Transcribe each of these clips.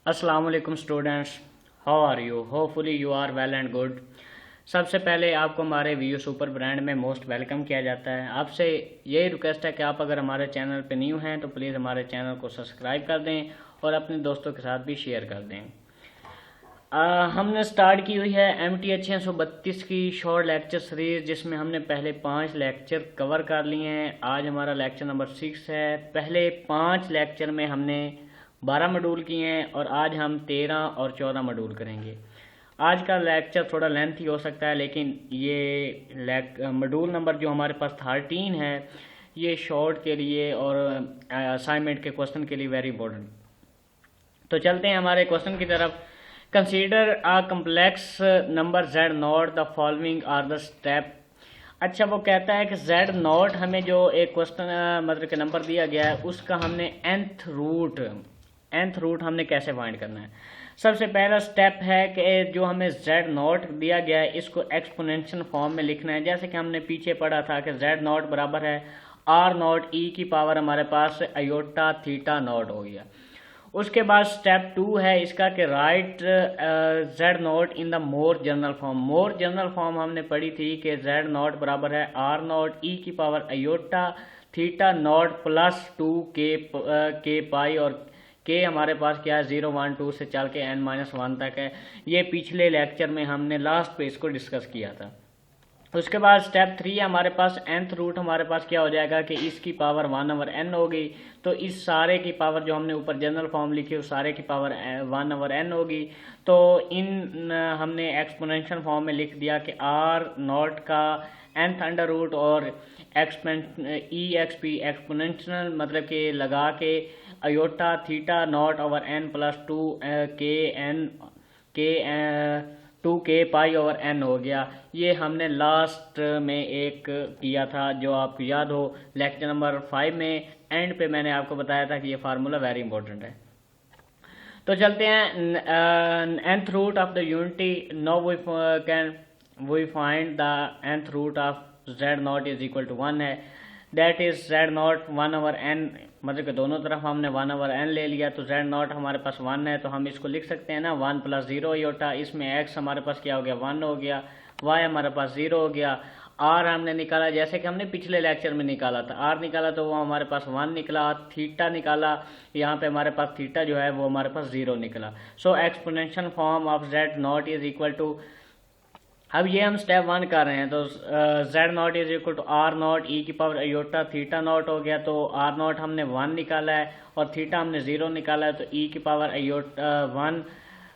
अस्सलाम वालेकुम students, how are you? Hopefully you are well and good. सबसे पहले आपको हमारे वीयू सुपर ब्रांड में मोस्ट वेलकम किया जाता है। आपसे यही रिक्वेस्ट है कि आप अगर हमारे चैनल पे न्यू हैं तो प्लीज़ हमारे चैनल को सब्सक्राइब कर दें और अपने दोस्तों के साथ भी शेयर कर दें। हमने स्टार्ट की हुई है MTH 632 की शॉर्ट लेक्चर सीरीज, जिसमें हमने पहले 5 लेक्चर कवर कर लिए हैं। आज हमारा लेक्चर नंबर 6 है। पहले 5 लेक्चर में हमने 12 मॉड्यूल किए हैं और आज हम 13 और 14 मॉड्यूल करेंगे। आज का लेक्चर थोड़ा लेंथी हो सकता है, लेकिन ये मॉड्यूल नंबर जो हमारे पास 13 है, ये शॉर्ट के लिए और असाइनमेंट के क्वेश्चन के लिए वेरी इंपॉर्टेंट। तो चलते हैं हमारे क्वेश्चन की तरफ। Consider a complex number z naught, the following are the step. अच्छा, वो कहता है कि z नॉट हमें जो एक क्वेश्चन मतलब कि नंबर दिया गया है, उसका हमने nth रूट हमने कैसे फाइंड करना है। सबसे पहला स्टेप है कि जो हमें z नॉट दिया गया है, इसको एक्सपोनेंशियल फॉर्म में लिखना है। जैसे कि हमने पीछे पढ़ा था कि z नॉट बराबर है r नॉट e की पावर हमारे पास आयोटा थीटा नॉट हो गया। उसके बाद स्टेप 2 है इसका कि right z not in the more general form. More general form हमने पढ़ी थी कि z नॉट बराबर है r नॉट e की power iota theta not plus 2 के पाई, और के हमारे पास क्या है 0 1 2 से चल के n-1 तक है। ये पिछले लेक्चर में हमने लास्ट पे इसको डिस्कस किया था। उसके बाद स्टेप 3 हमारे पास nth रूट हमारे पास क्या हो जाएगा कि इसकी पावर 1/n होगी। तो इस सारे की पावर जो हमने ऊपर जनरल फॉर्म लिखी उस सारे की पावर 1/n होगी। तो इन हमने एक्सपोनेंशियल फॉर्म में लिख दिया कि r नॉट का nth अंडर रूट और EXP एक्सपोनेंशियल मतलब कि लगा के iota theta not over n plus 2k pi over n हो गया। ये हमने लास्ट में एक किया था, जो आपको याद हो लेक्चर नंबर 5 में एंड पे मैंने आपको बताया था कि ये फार्मूला वेरी इंपॉर्टेंट है। तो चलते हैं nth root of the unity. Now we find the nth root of z not is equal to 1 है। That is z not 1/n, मतलब कि दोनों तरफ हमने 1/n ले लिया। तो z नॉट हमारे पास 1 है, तो हम इसको लिख सकते हैं ना 1 + 0 आयोटा। इसमें x हमारे पास क्या हो गया 1 हो गया, y हमारे पास 0 हो गया। r हमने निकाला जैसे कि हमने पिछले लेक्चर में निकाला था, r निकाला तो वो हमारे पास 1 निकला। थीटा निकाला, यहाँ पे हमारे पास थीटा जो है वो हमारे पास 0 निकला। So exponential form of z not is equal to, अब ये हम स्टेप 1 कर रहे हैं। तो z not is equal to r naught e की पावर आयोटा थीटा नॉट हो गया। तो r नॉट हमने 1 निकाला है और थीटा हमने 0 निकाला है, तो e की पावर आयोटा 1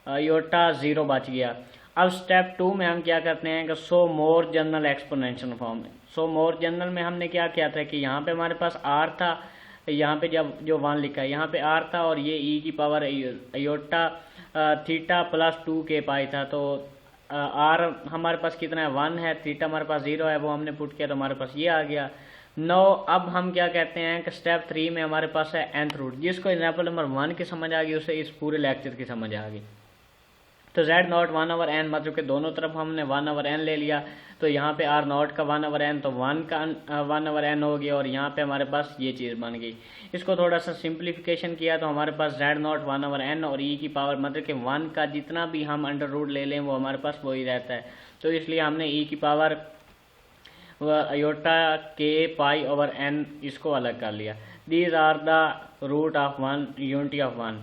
आयोटा 0 बच गया। अब स्टेप 2 में हम क्या करते हैं कि सो मोर जनरल एक्सपोनेंशियल फॉर्म। सो मोर जनरल में हमने क्या किया था कि यहाँ पे हमारे पास r था, यहाँ पे जब जो 1 लिखा है यहाँ पे r था, और ये e की power iota theta plus 2k पाई था। तो r हमारे पास कितना है 1 है, थीटा हमारे पास 0 है, वो हमने पुट किया तो हमारे पास ये आ गया। नो, अब हम क्या कहते हैं कि स्टेप 3 में हमारे पास है nth रूट। जिसको एग्जाम्पल नंबर 1 की समझ आ गई उसे इस पूरे लेक्चर की समझ आ गई। तो z नॉट 1/n मतलब कि दोनों तरफ हमने 1/n ले लिया। तो यहाँ पे r नॉट का 1/n, तो 1 का 1/n हो गया, और यहाँ पे हमारे पास ये चीज़ बन गई। इसको थोड़ा सा सिंप्लीफिकेशन किया तो हमारे पास z नॉट 1/n और e की पावर मतलब कि 1 का जितना भी हम अंडर रूट ले लें वो हमारे पास वही रहता है। तो इसलिए हमने e की power iota k pi over n इसको अलग कर लिया। These are the root of 1 unity of 1।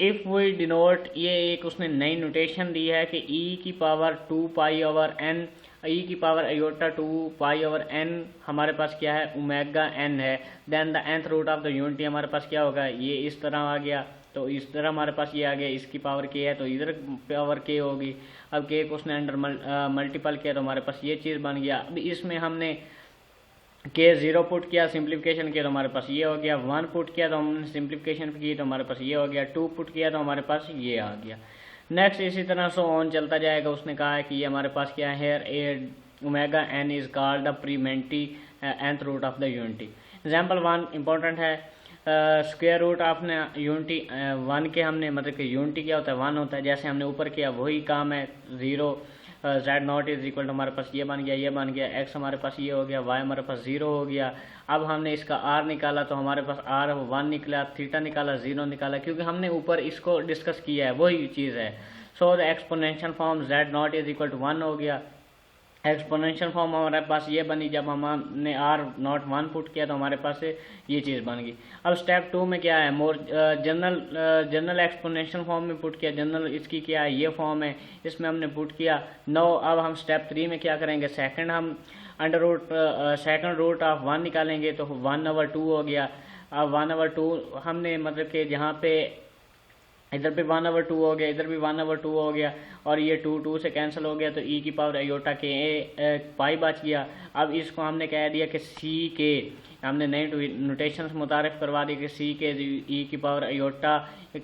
If we denote, ये एक उसने नई नोटेशन दी है कि e की power 2 pi over n, e की power iota 2 pi over n हमारे पास क्या है ओमेगा n है। Then the nth root of the unity हमारे पास क्या होगा, ये इस तरह आ गया। तो इस तरह हमारे पास ये आ गया, इसकी पावर k है तो इधर पावर k होगी। अब k को उसने अंडर मल्टीपल किया तो हमारे पास ये चीज़ बन गया। अब इसमें हमने के 0 पुट किया, सिंप्लीफिकेशन किया तो हमारे पास ये हो गया। 1 पुट किया तो हमने सिंप्लीफिकेशन की तो हमारे पास ये हो गया। 2 पुट किया तो हमारे पास ये आ गया। नेक्स्ट इसी तरह सो ऑन चलता जाएगा। उसने कहा है कि ये हमारे पास क्या है, a omega n is called the primitive nth root of the unity. Example 1 important है। स्क्वायर रूट आपने यूनिटी 1 के हमने मतलब कि यूनिटी क्या होता है 1 होता है, जैसे हमने ऊपर किया वही काम है। 0 z not is equal to हमारे पास ये बन गया, ये बन गया, एक्स हमारे पास ये हो गया, वाई हमारे पास 0 हो गया। अब हमने इसका आर निकाला तो हमारे पास आर 1 निकला, थीटा निकाला 0 निकाला, क्योंकि हमने ऊपर इसको डिस्कस किया है वही चीज़ है। So the exponential form z not is equal to 1 हो गया। एक्सपोनेंशियल फॉर्म हमारे पास ये बनी जब हमने आर नॉट 1 पुट किया तो हमारे पास ये चीज़ बन गई। अब स्टेप 2 में क्या है, मोर जनरल एक्सपोनेंशियल फॉर्म में पुट किया। जनरल इसकी क्या है, ये फॉर्म है, इसमें हमने पुट किया। नो अब हम स्टेप 3 में क्या करेंगे, सेकंड रूट ऑफ 1 निकालेंगे तो 1/2 हो गया। अब 1/2 हमने मतलब कि जहाँ पे इधर भी 1/2 हो गया, इधर भी 1/2 हो गया, और ये 2 से कैंसिल हो गया तो ई की पावर आयोटा के पाई बच गया। अब इसको हमने कह दिया कि सी के, हमने नए नोटेशन मुतारिफ करवा दी कि सी के ई की पावर आयोटा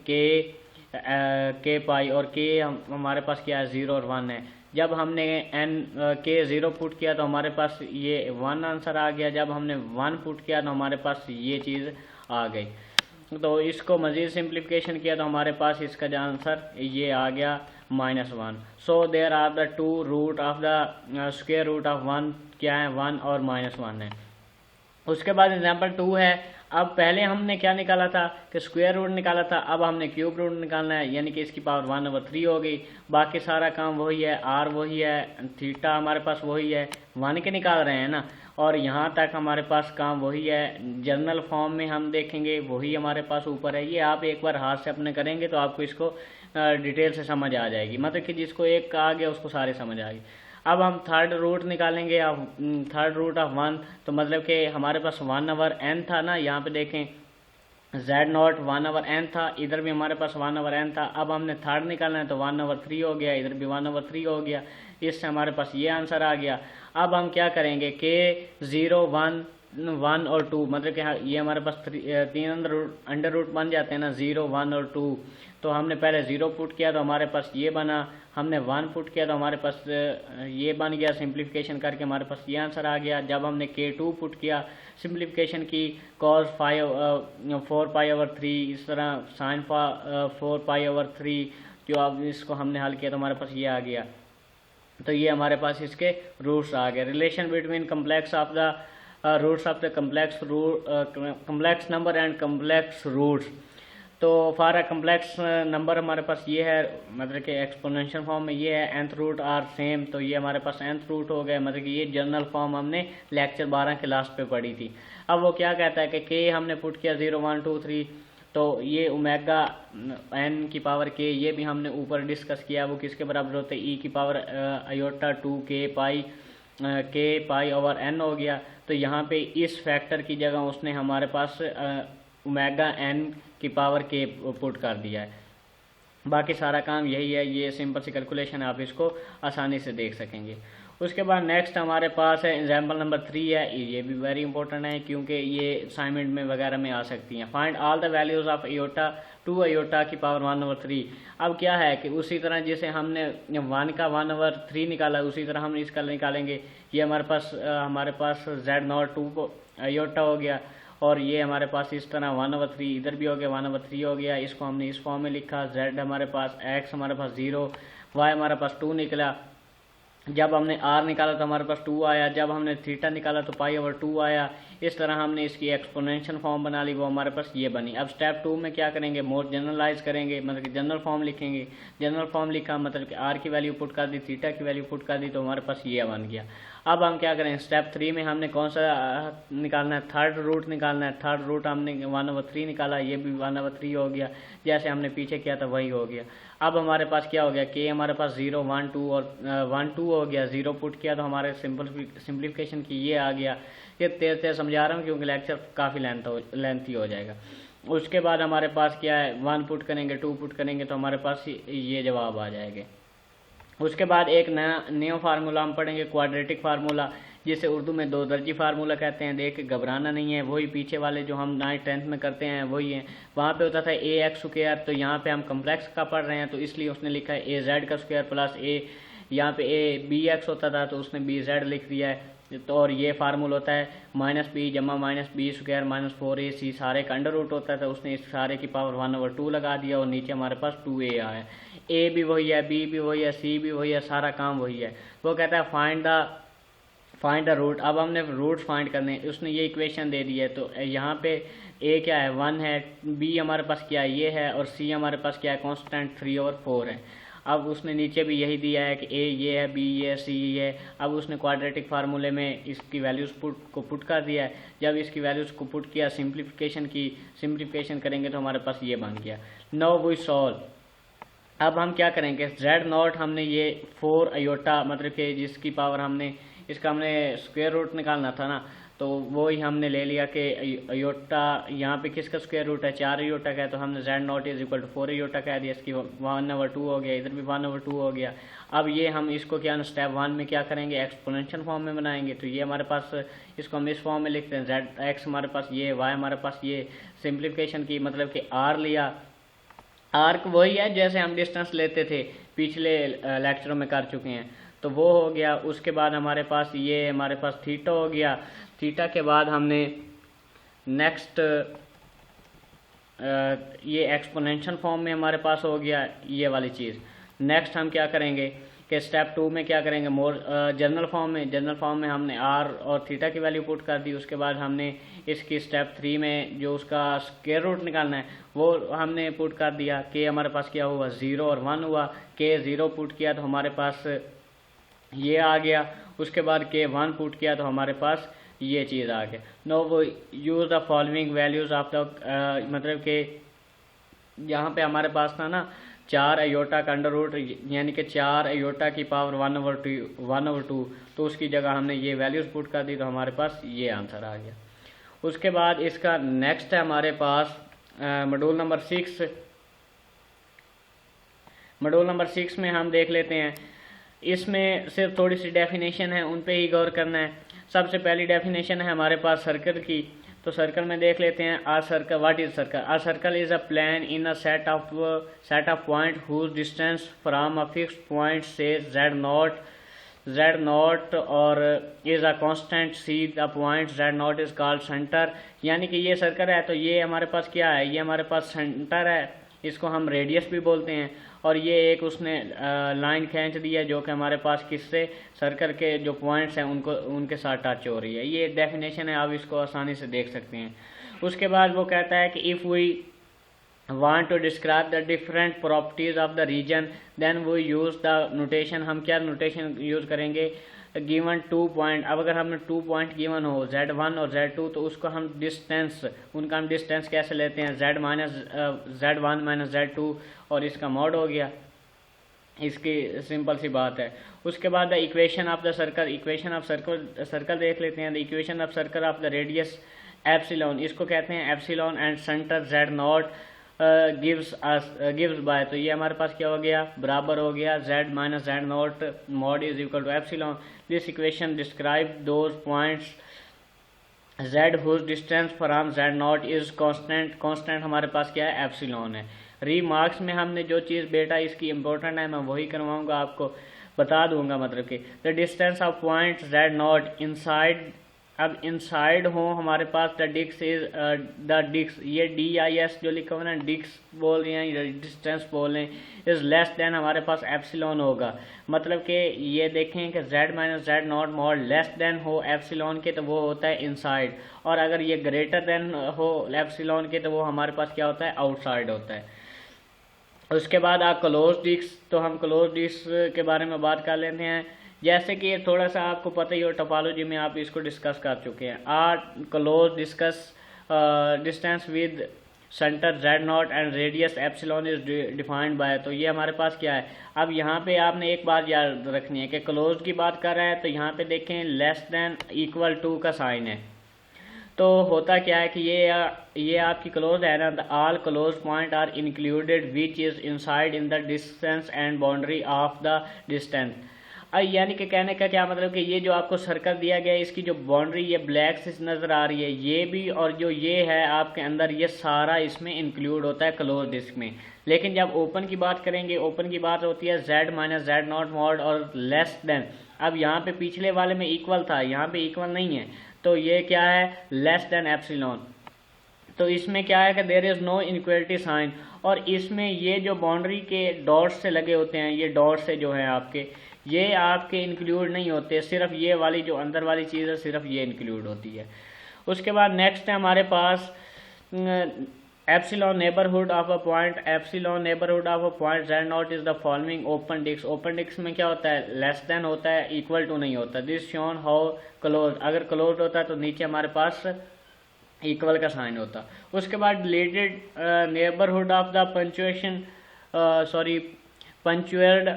के पाई, और के हमारे पास क्या है 0 और 1 है। जब हमने एन के 0 पुट किया तो हमारे पास ये 1 आंसर आ गया। जब हमने 1 पुट किया तो हमारे पास ये चीज़ आ गई। तो इसको मज़ीद सिंप्लीफिकेशन किया तो हमारे पास इसका जो आंसर ये आ गया -1। So there are the 2 root of the square root of 1 क्या है, 1 और -1 है। उसके बाद एग्जाम्पल 2 है। अब पहले हमने क्या निकाला था कि स्क्वायर रूट निकाला था, अब हमने क्यूब रूट निकालना है, यानी कि इसकी पावर 1/3 हो गई। बाकी सारा काम वही है, आर वही है, थीटा हमारे पास वही है, 1 के निकाल रहे हैं ना, और यहाँ तक हमारे पास काम वही है। जनरल फॉर्म में हम देखेंगे वही हमारे पास ऊपर है। ये आप एक बार हाथ से अपने करेंगे तो आपको इसको डिटेल से समझ आ जाएगी, मतलब कि जिसको एक आ गया उसको सारे समझ आ गए। अब हम थर्ड रूट निकालेंगे, थर्ड रूट ऑफ 1, तो मतलब कि हमारे पास 1/n था ना, यहाँ पे देखें z0 1/n था, इधर भी हमारे पास 1/n था। अब हमने थर्ड निकालना है तो 1/3 हो गया, इधर भी 1/3 हो गया, इससे हमारे पास ये आंसर आ गया। अब हम क्या करेंगे कि 0 1 और 2, मतलब कि ये हमारे पास 3 अंडर रूट बन जाते हैं ना, 0 1 और 2। तो हमने पहले 0 पुट किया तो हमारे पास ये बना, हमने 1 पुट किया तो हमारे पास ये बन गया। सिंप्लीफिकेशन करके हमारे पास ये आंसर आ गया। जब हमने k2 पुट किया, सिंप्लीफिकेशन की, cos 4π/3, इस तरह sin 4π/3, जो अब इसको हमने हल किया तो हमारे पास ये आ गया। तो ये हमारे पास इसके रूट्स आ गए। Relation between complex of the roots of the complex number and complex roots. तो फॉर अ कम्प्लेक्स नंबर हमारे पास ये है, मतलब कि एक्सपोनेंशियल फॉर्म में ये है, nth रूट आर सेम, तो ये हमारे पास nth रूट हो गया। मतलब कि ये जनरल फॉर्म हमने लेक्चर 12 के लास्ट पे पढ़ी थी। अब वो क्या कहता है कि k हमने पुट किया 0 1 2 3, तो ये ओमेगा n की पावर k, ये भी हमने ऊपर डिस्कस किया, वो किसके बराबर होते हैं, e की पावर आयोटा 2k पाई ओवर n हो गया। तो यहाँ पे इस फैक्टर की जगह उसने हमारे पास ओमेगा n की पावर k पुट कर दिया है। बाकी सारा काम यही है, ये सिंपल सी कैलकुलेशन है, आप इसको आसानी से देख सकेंगे। उसके बाद नेक्स्ट हमारे पास है एग्जाम्पल नंबर 3 है। ये भी वेरी इंपॉर्टेंट है क्योंकि ये असाइनमेंट में वगैरह में आ सकती हैं। Find all the values of iota 2 iota की पावर 1/3। अब क्या है कि उसी तरह जैसे हमने 1 का 1/3 निकाला, उसी तरह हम इसका निकालेंगे। ये हमारे पास z0 2 आयोटा हो गया, और ये हमारे पास इस तरह 1/3 इधर भी हो गया, 1/3 हो गया। इसको हमने इस फॉर्म में लिखा, z हमारे पास, x हमारे पास 0, y हमारे पास 2 निकला। जब हमने r निकाला तो हमारे पास 2 आया, जब हमने थीटा निकाला तो π/2 आया। इस तरह हमने इसकी एक्सपोनेंशियल फॉर्म बना ली, वो हमारे पास ये बनी। अब स्टेप 2 में क्या करेंगे, मोर जनरलाइज करेंगे, मतलब कि जनरल फॉर्म लिखेंगे। जनरल फॉर्म लिखा मतलब कि r की वैल्यू पुट कर दी, थीटा की वैल्यू पुट कर दी, तो हमारे पास ये बन गया। अब हम क्या करें, स्टेप 3 में हमने कौन सा निकालना है, थर्ड रूट निकालना है। थर्ड रूट हमने 1/3 निकाला, ये भी 1/3 हो गया, जैसे हमने पीछे किया था वही हो गया। अब हमारे पास क्या हो गया, के हमारे पास 0 1 2 और 1 2 हो गया। 0 पुट किया तो हमारे सिंप्लीफिकेशन की ये आ गया। ये तेज तेज समझा रहा हूँ क्योंकि लेक्चर काफ़ी लेंथी हो जाएगा। उसके बाद हमारे पास क्या है, 1 पुट करेंगे, 2 पुट करेंगे तो हमारे पास ये जवाब आ जाएंगे। उसके बाद एक नया फार्मूला हम पढ़ेंगे, क्वाड्रेटिक फार्मूला, जिसे उर्दू में 2 दर्जी फार्मूला कहते हैं। देख के घबराना नहीं है, वही पीछे वाले जो हम 9th 10th में करते हैं वही है। वहाँ पे होता था ax², तो यहाँ पे हम कम्प्लेक्स का पढ़ रहे हैं तो इसलिए उसने लिखा है az² प्लस a। यहाँ पे a bx होता था तो उसने bz लिख दिया है। तो और ये फार्मूला होता है -b जमा -b स्क्वायर -4ac सारे का अंडर रूट होता है। तो उसने इस सारे की पावर 1/2 लगा दिया और नीचे हमारे पास 2a आया। a भी वही है, b भी वही है, c भी वही है, सारा काम वही है। वो कहता है फाइंड द रूट। अब हमने रूट फाइंड करने, उसने ये इक्वेशन दे दी है। तो यहाँ पे a क्या है 1 है, b हमारे पास क्या है ये है, और c हमारे पास क्या है कांस्टेंट 3/4 है। अब उसने नीचे भी यही दिया है कि a ये है, b ये है, c ये है। अब उसने क्वाड्रेटिक फार्मूले में इसकी वैल्यूज पुट कर दिया है। जब इसकी वैल्यूज को पुट किया, सिंप्लीफिकेशन करेंगे तो हमारे पास ये बन गया। Now we solve. अब हम क्या करेंगे, z0 हमने ये 4 अयोटा मतलब कि जिसकी पावर हमने इसका हमने स्क्वायर रूट निकालना था ना, तो वो ही हमने ले लिया कि अयोटा यहाँ पे किसका स्क्वायर रूट है 4 अयोटा का है। तो हमने z0 = 4 अयोटा कह दिया, इसकी 1/2 हो गया, इधर भी 1/2 हो गया। अब ये हम इसको क्या स्टेप 1 में क्या करेंगे, एक्सपोनेंशियल फॉर्म में बनाएंगे। तो ये हमारे पास, इसको हम इस फॉर्म में लिखते हैं, zx हमारे पास ये, y हमारे पास ये। सिंप्लीफिकेशन की मतलब कि r लिया, आर्क वही है जैसे हम डिस्टेंस लेते थे, पिछले लेक्चरों में कर चुके हैं। तो वो हो गया। उसके बाद हमारे पास ये हमारे पास थीटा हो गया। थीटा के बाद हमने नेक्स्ट ये एक्सपोनेंशियल फॉर्म में हमारे पास हो गया ये वाली चीज़। नेक्स्ट हम क्या करेंगे कि स्टेप 2 में क्या करेंगे, जनरल फॉर्म में हमने r और थीटा की वैल्यू पुट कर दी। उसके बाद हमने इसकी स्टेप 3 में जो उसका स्क्वायर रूट निकालना है वो हमने पुट कर दिया। के हमारे पास क्या हुआ 0 और 1 हुआ। के 0 पुट किया तो हमारे पास ये आ गया। उसके बाद के 1 पुट किया तो हमारे पास ये चीज़ आ गया। नो वो use the following values of the मतलब कि यहाँ पे हमारे पास था ना 4 अयोटा का अंडर रूट, यानी कि 4 अयोटा की पावर 1/2, तो उसकी जगह हमने ये वैल्यूज़ पुट कर दी तो हमारे पास ये आंसर आ गया। उसके बाद इसका नेक्स्ट है हमारे पास मॉड्यूल नंबर 6। मॉड्यूल नंबर 6 में हम देख लेते हैं, इसमें सिर्फ थोड़ी सी डेफिनेशन है, उन पे ही गौर करना है। सबसे पहली डेफिनेशन है हमारे पास सर्कल की। तो सर्कल में देख लेते हैं, a circle, what is circle? A circle is a plane in a set of point whose distance from a fixed point say z0 और is a constant C the point z0 is called centre. यानी कि ये circle है तो ये हमारे पास क्या है, ये हमारे पास सेंटर है, इसको हम रेडियस भी बोलते हैं। और ये एक उसने लाइन खींच दी है जो कि हमारे पास किससे, सर्कल के जो पॉइंट्स हैं उनके साथ टच हो रही है। ये डेफिनेशन है, आप इसको आसानी से देख सकते हैं। उसके बाद वो कहता है कि if we want to describe the different properties of the region then we use the notation। हम क्या नोटेशन यूज़ करेंगे, गिवन 2 पॉइंट। अब अगर हमें 2 पॉइंट गिवन हो z1 और z2 तो उसको हम डिस्टेंस, उनका हम डिस्टेंस कैसे लेते हैं, z1 - z2 और इसका मॉड हो गया। इसकी सिंपल सी बात है। उसके बाद the equation of the circle देख लेते हैं। The equation of circle of the radius epsilon, इसको कहते हैं epsilon and centre z0 gives by. तो ये हमारे पास क्या हो गया, बराबर हो गया z - z0 mod is equal to epsilon. This equation describe those points z whose distance from z0 is constant हमारे पास क्या है, एप्सिलॉन है। रीमार्क्स में हमने जो चीज़ बेटा इसकी इंपॉर्टेंट है मैं वही करवाऊंगा, आपको बता दूंगा। मतलब कि the distance of point z0 inside, अब इनसाइड हो हमारे पास द डिस्क इज ये DIS जो लिखा हुआ है ना, डिस्क बोल रहे हैं या डिस्टेंस बोल रहे हैं, इज लेस देन हमारे पास एप्सिलॉन होगा। मतलब कि ये देखें कि z - z0 mod less than हो एप्सिलॉन के तो वो होता है इनसाइड, और अगर ये ग्रेटर देन हो एप्सिलॉन के तो वो हमारे पास क्या होता है, आउटसाइड होता है। उसके बाद आप क्लोज डिस्क, तो हम क्लोज डिस्क के बारे में बात कर लेते हैं। जैसे कि ये थोड़ा सा आपको पता ही हो, टोपोलॉजी में आप इसको डिस्कस कर चुके हैं। Are close discs distance with centre z0 and radius epsilon is defined by. तो ये हमारे पास क्या है, अब यहाँ पे आपने एक बात याद रखनी है कि क्लोज की बात कर रहा है तो यहाँ पे देखें लेस देन इक्वल टू का साइन है। तो होता क्या है कि ये आपकी क्लोज है ना, all close point are included which is inside in the distance and boundary of the distance. यानी कि कहने का क्या मतलब कि ये जो आपको सर्कल दिया गया है इसकी जो बाउंड्री ये ब्लैक से नज़र आ रही है, ये भी और जो ये है आपके अंदर, ये सारा इसमें इंक्लूड होता है क्लोज डिस्क में। लेकिन जब ओपन की बात करेंगे, ओपन की बात होती है z minus Z not mod और लेस देन। अब यहाँ पे पिछले वाले में इक्वल था, यहाँ पे इक्वल नहीं है, तो ये क्या है, लेस देन एप्सिलॉन। तो इसमें क्या है कि there is no inequality sign, और इसमें ये जो बाउंड्री के डॉट्स से लगे होते हैं, ये डॉट्स से जो है आपके, ये आपके इंक्लूड नहीं होते, सिर्फ ये वाली जो अंदर वाली चीज़ है सिर्फ ये इंक्लूड होती है। उसके बाद नेक्स्ट है हमारे पास epsilon neighbourhood of a point, epsilon neighbourhood of a point Z not is the following open disc. Open disc में क्या होता है, लेस देन होता है, इक्वल टू नहीं होता। दिस शोन हाउ क्लोज, अगर क्लोज होता है तो नीचे हमारे पास इक्वल का साइन होता। उसके बाद deleted neighbourhood of the punctuation punctured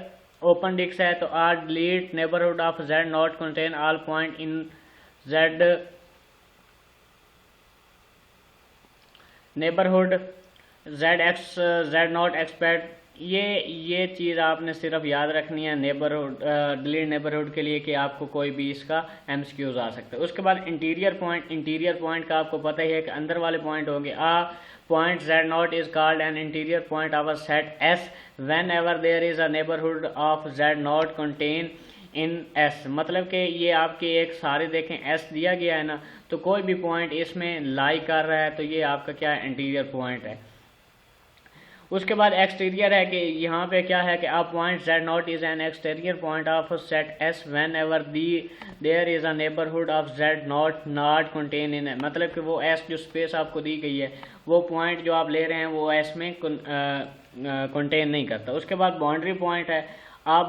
open disc है तो are delete neighbourhood of Z not contain all point in Z neighbourhood Z X Z not expect. ये चीज़ आपने सिर्फ याद रखनी है नेबरहुड डिलीट नेबरहुड के लिए कि आपको कोई भी इसका एमसीक्यूज आ सकता है। उसके बाद इंटीरियर पॉइंट का आपको पता ही है कि अंदर वाले पॉइंट होंगे। A point Z not is called an interior point of a set S whenever there is a neighbourhood of Z not contain in S. मतलब कि ये आपके एक सारे देखें एस दिया गया है ना, तो कोई भी पॉइंट इसमें लाई कर रहा है तो ये आपका क्या है, इंटीरियर पॉइंट है। उसके बाद एक्सटीरियर है कि यहाँ पे क्या है कि a point Z not is an exterior point of set S whenever there is a neighbourhood of Z not contain in. मतलब कि वो एस जो स्पेस आपको दी गई है, वो पॉइंट जो आप ले रहे हैं वो एस में कंटेन नहीं करता। उसके बाद बाउंड्री पॉइंट है, अ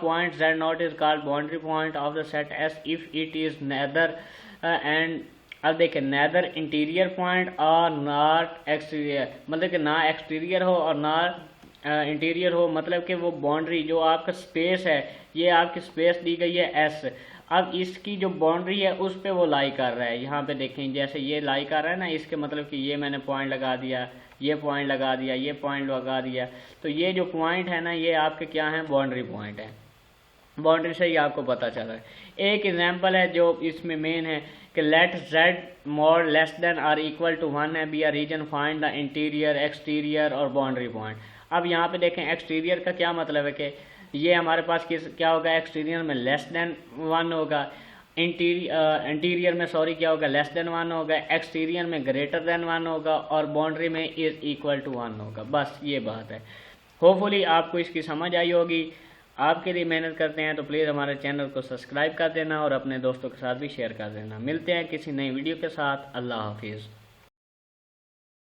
point Z not is called boundary point of the set S if it is nether and. अब देखिए नेदर इंटीरियर पॉइंट और नॉट एक्सटीरियर, मतलब कि ना एक्सटीरियर हो और ना इंटीरियर हो, मतलब कि वो बाउंड्री जो आपका स्पेस है, ये आपकी स्पेस दी गई है एस। अब इसकी जो बाउंड्री है उस पे वो लाई कर रहा है। यहाँ पे देखें जैसे ये लाई कर रहा है ना, इसके मतलब कि ये मैंने पॉइंट लगा दिया, ये पॉइंट लगा दिया, ये पॉइंट लगा दिया, तो ये जो पॉइंट है ना ये आपके क्या है, बाउंड्री पॉइंट है। बाउंड्री से ही आपको पता चल रहा है। एक एग्जांपल है जो इसमें मेन है कि let z more less than or equal to 1 है be a region find the interior exterior और बाउंड्री पॉइंट। अब यहाँ पे देखें एक्सटीरियर का क्या मतलब है कि ये हमारे पास क्या होगा, एक्सटीरियर में लेस देन 1 होगा, इंटीरियर में क्या होगा, लेस देन 1 होगा, एक्सटीरियर में ग्रेटर देन 1 होगा और बाउंड्री में इज इक्वल टू 1 होगा। बस ये बात है। होपफुली आपको इसकी समझ आई होगी। आपके लिए मेहनत करते हैं तो प्लीज़ हमारे चैनल को सब्सक्राइब कर देना और अपने दोस्तों के साथ भी शेयर कर देना। मिलते हैं किसी नई वीडियो के साथ। अल्लाह हाफिज़।